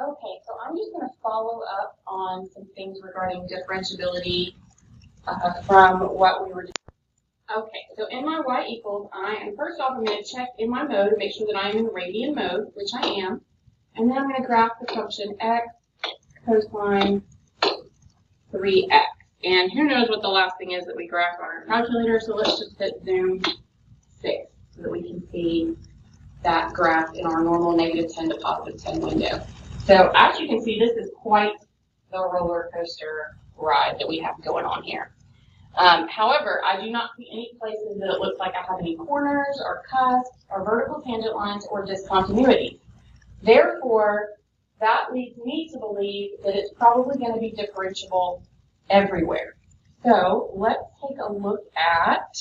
Okay, so I'm just going to follow up on some things regarding differentiability from what we were doing. Okay, so in my y equals, first off, I'm going to check in my mode, make sure that I am in radian mode, which I am, and then I'm going to graph the function x cosine 3x. And who knows what the last thing is that we graphed on our calculator, so let's just hit zoom 6 so that we can see that graph in our normal -10 to +10 window. So as you can see, this is quite the roller coaster ride that we have going on here. However, I do not see any places that it looks like I have any corners or cusps or vertical tangent lines or discontinuities. Therefore, that leads me to believe that it's probably going to be differentiable everywhere. So let's take a look at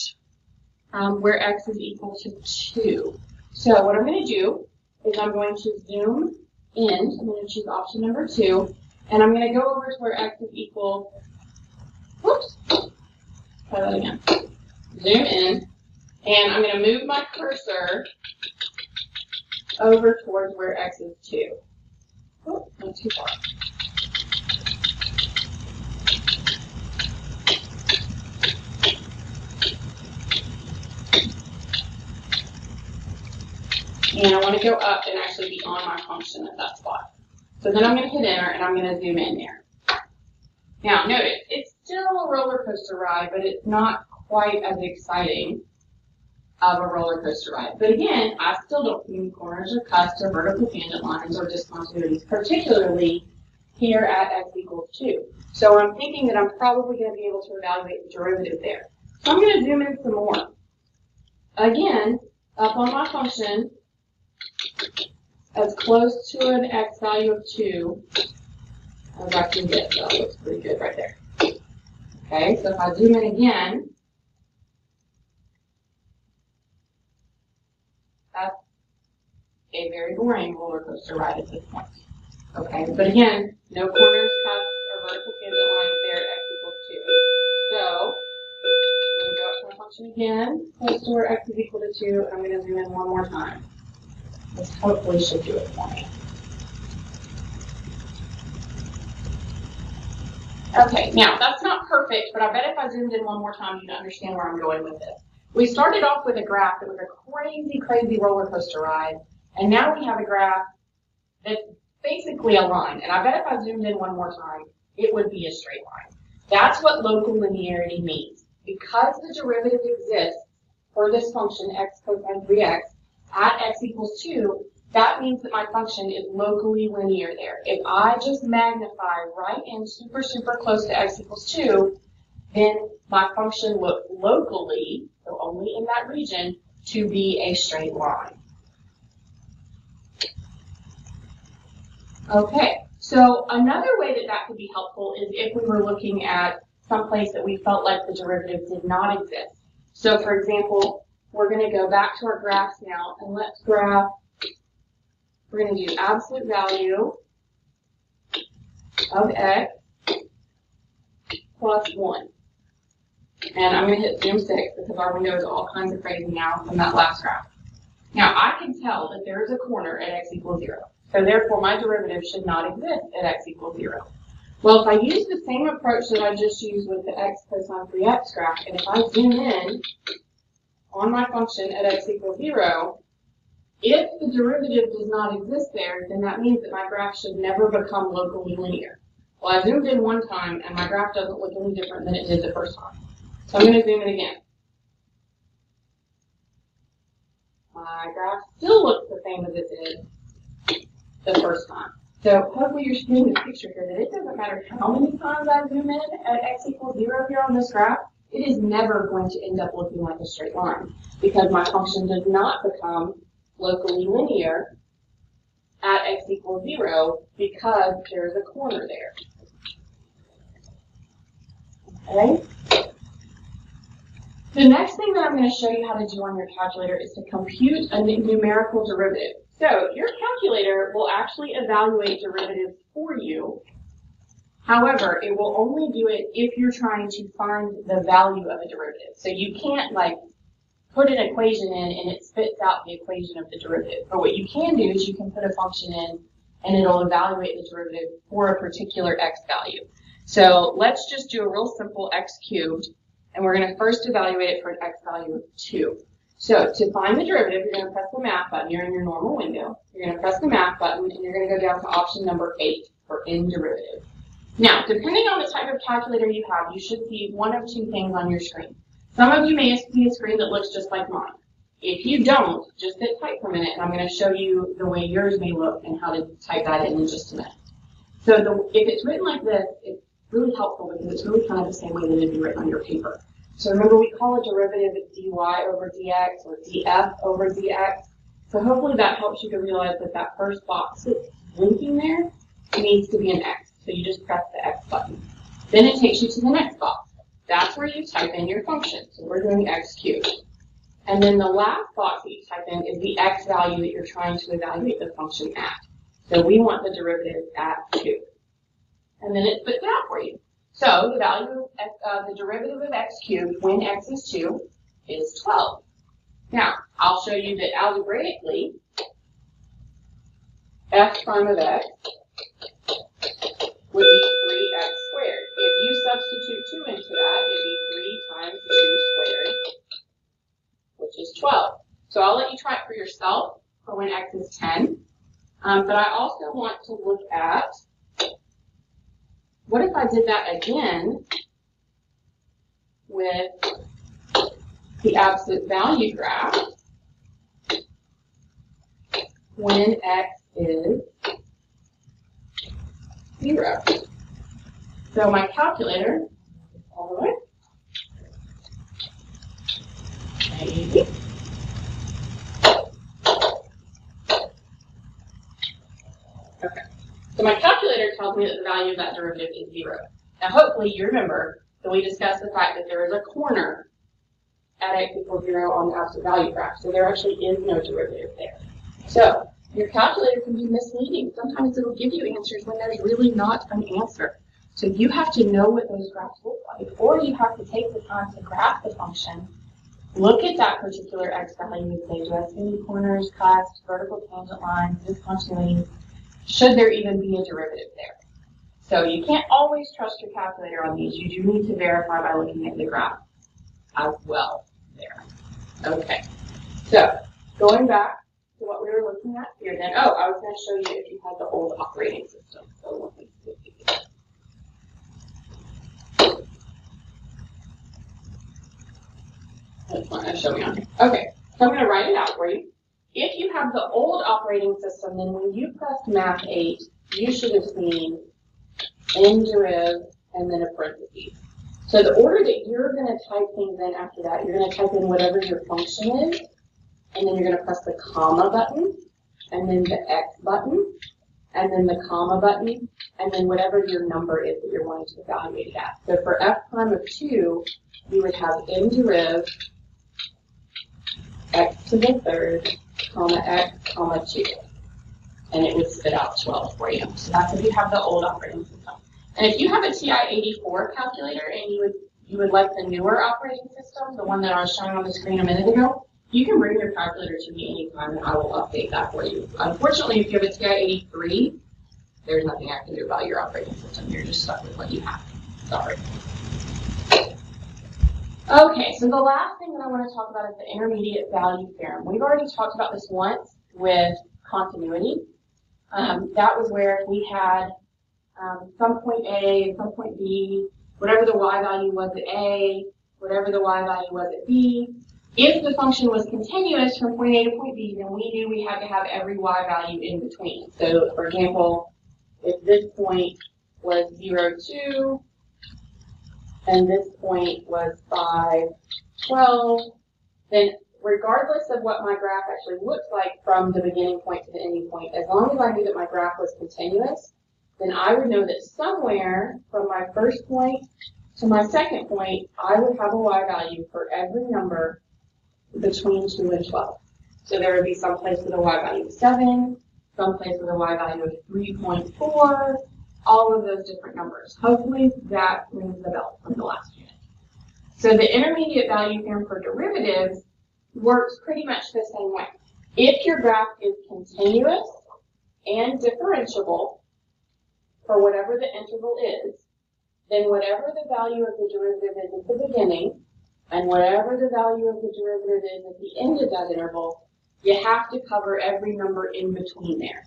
where x is equal to 2. So what I'm going to do is I'm going to zoom in. I'm going to choose option number 2, and I'm going to go over to where x is equal. Whoops. Try that again. Zoom in, and I'm going to move my cursor over towards where x is 2. Oh, not too far. And I want to go up and actually be on my function at that spot. So then I'm going to hit enter, and I'm going to zoom in there. Now, notice, it's still a roller coaster ride, but it's not quite as exciting of a roller coaster ride. But again, I still don't see any corners or cusps or vertical tangent lines or discontinuities, particularly here at x equals 2. So I'm thinking that I'm probably going to be able to evaluate the derivative there. So I'm going to zoom in some more. Again, up on my function, as close to an x value of 2 as I can get. So that looks pretty good right there. Okay, so if I zoom in again, that's a very boring roller coaster ride at this point. Okay, but again, no corners, cusps, or vertical tangent lines there at x equals 2. So I'm going to go up to my function again, close to where x is equal to 2, and I'm going to zoom in one more time. This hopefully should do it for me. Okay, now that's not perfect, but I bet if I zoomed in one more time, you'd understand where I'm going with this. We started off with a graph that was a crazy, crazy roller coaster ride, and now we have a graph that's basically a line. And I bet if I zoomed in one more time, it would be a straight line. That's what local linearity means. Because the derivative exists for this function, x cosine 3x, at x equals 2, that means that my function is locally linear there. If I just magnify right in super, super close to x equals 2, then my function looks locally, so only in that region, to be a straight line. Okay, so another way that that could be helpful is if we were looking at some place that we felt like the derivative did not exist. So for example, we're going to go back to our graphs now, and let's graph, we're going to do absolute value of x plus 1. And I'm going to hit zoom 6 because our window is all kinds of crazy now from that last graph. Now, I can tell that there is a corner at x equals 0. So therefore, my derivative should not exist at x equals 0. Well, if I use the same approach that I just used with the x cosine 3x graph, and if I zoom in on my function at x equals 0, if the derivative does not exist there, then that means that my graph should never become locally linear. Well, I zoomed in one time, and my graph doesn't look any different than it did the first time. So I'm going to zoom in again. My graph still looks the same as it did the first time. So hopefully you're seeing the picture here that it doesn't matter how many times I zoom in at x equals 0 here on this graph, it is never going to end up looking like a straight line because my function does not become locally linear at x equals 0 because there's a corner there. Okay? The next thing that I'm going to show you how to do on your calculator is to compute a numerical derivative. So your calculator will actually evaluate derivatives for you. However, it will only do it if you're trying to find the value of a derivative. So you can't like put an equation in and it spits out the equation of the derivative. But what you can do is you can put a function in and it'll evaluate the derivative for a particular x value. So let's just do a real simple x cubed, and we're going to first evaluate it for an x value of 2. So to find the derivative, you're going to press the math button. You're in your normal window. You're going to press the math button, and you're going to go down to option number 8 for in derivative. Now, depending on the type of calculator you have, you should see one of two things on your screen. Some of you may see a screen that looks just like mine. If you don't, just sit tight for a minute, and I'm going to show you the way yours may look and how to type that in just a minute. So if it's written like this, it's really helpful because it's really kind of the same way that it'd be written on your paper. So remember, we call a derivative dy over dx or df over dx. So hopefully that helps you to realize that that first box that's blinking there needs to be an x. So you just press the x button. Then it takes you to the next box. That's where you type in your function. So we're doing x cubed. And then the last box that you type in is the x value that you're trying to evaluate the function at. So we want the derivative at 2. And then it spits it out for you. So the value of the derivative of x cubed when x is 2 is 12. Now, I'll show you that algebraically, f prime of x would be 3x squared. If you substitute 2 into that, it'd be 3 times 2 squared, which is 12. So I'll let you try it for yourself for when x is 10. But I also want to look at, what if I did that again with the absolute value graph when x is 0. So my calculator, all the way, maybe. Okay. So my calculator tells me that the value of that derivative is 0. Now hopefully you remember that we discussed the fact that there is a corner at x equals 0 on the absolute value graph. So there actually is no derivative there. So your calculator can be misleading. Sometimes it will give you answers when there's really not an answer. So you have to know what those graphs look like, or you have to take the time to graph the function, look at that particular x value and say, do I see any corners, cuts, vertical tangent lines, discontinuities? Should there even be a derivative there? So you can't always trust your calculator on these. You do need to verify by looking at the graph as well there. Okay. So going back to what we were looking at here then. Oh, I was going to show you if you had the old operating system. So let me see. That's not going to show me on here. Okay. So I'm going to write it out for you. If you have the old operating system, then when you pressed math 8, you should have seen deriv and then a parentheses. So the order that you're going to type things in after that, you're going to type in whatever your function is, and then you're going to press the comma button, and then the x button, and then the comma button, and then whatever your number is that you're wanting to evaluate it at. So for f prime of 2, you would have deriv x to the third, comma x, comma 2. And it would spit out 12 for you. So that's if you have the old operating system. And if you have a TI-84 calculator and you would like the newer operating system, the one that I was showing on the screen a minute ago, you can bring your calculator to me anytime and I will update that for you. Unfortunately, if you have a TI-83, there's nothing I can do about your operating system. You're just stuck with what you have. Sorry. Okay, so the last thing that I want to talk about is the intermediate value theorem. We've already talked about this once with continuity. That was where if we had some point A and some point B, whatever the y value was at A, whatever the y value was at B, if the function was continuous from point A to point B, then we knew we had to have every y value in between. So, for example, if this point was 0, 2, and this point was 5, 12, then regardless of what my graph actually looks like from the beginning point to the ending point, as long as I knew that my graph was continuous, then I would know that somewhere from my first point to my second point, I would have a y value for every number between 2 and 12. So there would be some place with a y value of 7, some place with a y value of 3.4, all of those different numbers. Hopefully that rings the bell from the last unit. So the intermediate value theorem for derivatives works pretty much the same way. If your graph is continuous, and differentiable for whatever the interval is, then whatever the value of the derivative is at the beginning, and whatever the value of the derivative is at the end of that interval, you have to cover every number in between there.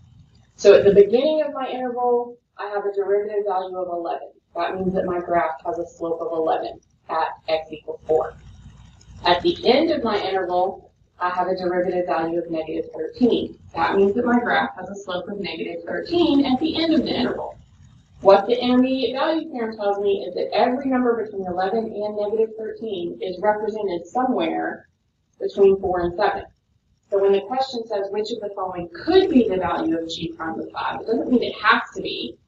So at the beginning of my interval, I have a derivative value of 11. That means that my graph has a slope of 11 at x equals 4. At the end of my interval, I have a derivative value of negative 13. That means that my graph has a slope of negative 13 at the end of the interval. What the intermediate value theorem tells me is that every number between 11 and negative 13 is represented somewhere between 4 and 7. So when the question says which of the following could be the value of g prime of 5, it doesn't mean it has to be.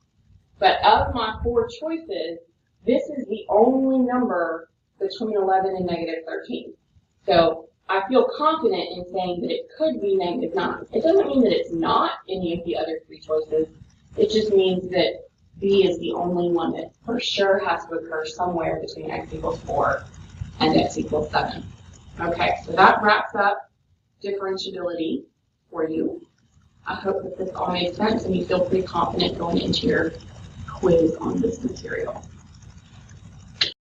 But of my 4 choices, this is the only number between 11 and negative 13. So I feel confident in saying that it could be negative 9. It doesn't mean that it's not any of the other 3 choices. It just means that B is the only one that for sure has to occur somewhere between x equals 4 and x equals 7. Okay, so that wraps up differentiability for you. I hope that this all makes sense and you feel pretty confident going into your quiz on this material.